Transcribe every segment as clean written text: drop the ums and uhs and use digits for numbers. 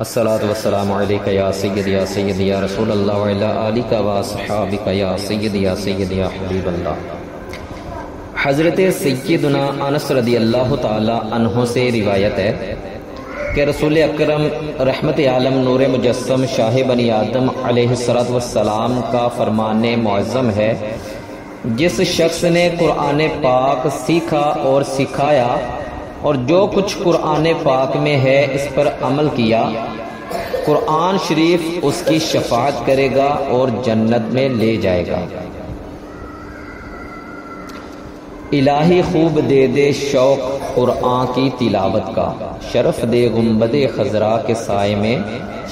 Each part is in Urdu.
الصلاۃ والسلام علیک یا سیدی یا رسول اللہ وعلی آلک و اصحابک یا سیدی یا حبیب اللہ۔ حضرت سیدنا انس رضی اللہ تعالی عنہ سے روایت ہے کہ رسول اکرم رحمت عالم نور مجسم شاہ بنی آدم علیہ السلام کا فرمان معظم ہے، جس شخص نے قرآن پاک سیکھا اور سکھایا اور جو کچھ قرآن پاک میں ہے اس پر عمل کیا، قرآن شریف اس کی شفاعت کرے گا اور جنت میں لے جائے گا۔ الہی خوب دے دے شوق قرآن کی تلاوت کا، شرف دے گنبد خضرا کے سائے میں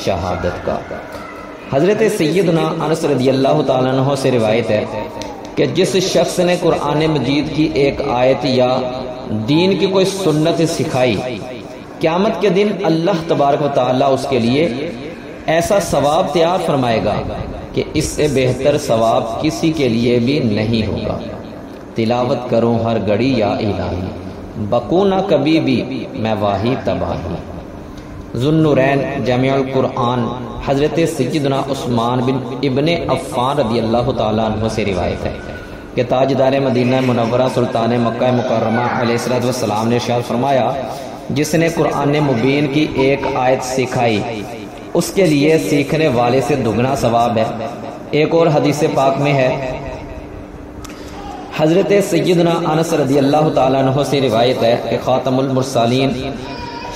شہادت کا۔ حضرت سیدنا انس رضی اللہ تعالیٰ عنہ سے روایت ہے کہ جس شخص نے قرآن مجید کی ایک آیت یا دین کی کوئی سنت سکھائی، قیامت کے دن اللہ تبارک و تعالیٰ اس کے لیے ایسا ثواب تیار فرمائے گا کہ اس سے بہتر ثواب کسی کے لیے بھی نہیں ہوگا۔ تلاوت کروں ہر گھڑی یا الہی، بکو نہ کبھی بھی میں واہی تباہی۔ ذوالنورین جامع القرآن حضرت سیدنا عثمان بن ابن عفان رضی اللہ تعالیٰ عنہ سے روایت ہے کہ تاجدار مدینہ منورہ سلطان مکہ مکرمہ علیہ السلام نے ارشاد فرمایا، جس نے قرآن مبین کی ایک آیت سکھائی اس کے لیے سیکھنے والے سے دگنا ثواب ہے۔ ایک اور حدیث پاک میں ہے، حضرت سیدنا انس رضی اللہ تعالیٰ عنہ سے روایت ہے کہ خاتم المرسلین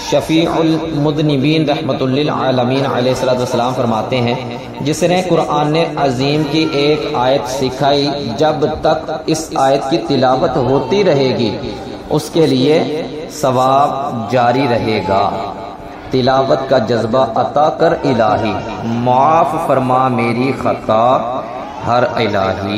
شفیع المذنبین رحمت للعالمین علیہ السلام فرماتے ہیں، جس نے قرآن عظیم کی ایک آیت سکھائی، جب تک اس آیت کی تلاوت ہوتی رہے گی اس کے لیے ثواب جاری رہے گا۔ تلاوت کا جذبہ عطا کر الہی، معاف فرما میری خطا ہر الہی۔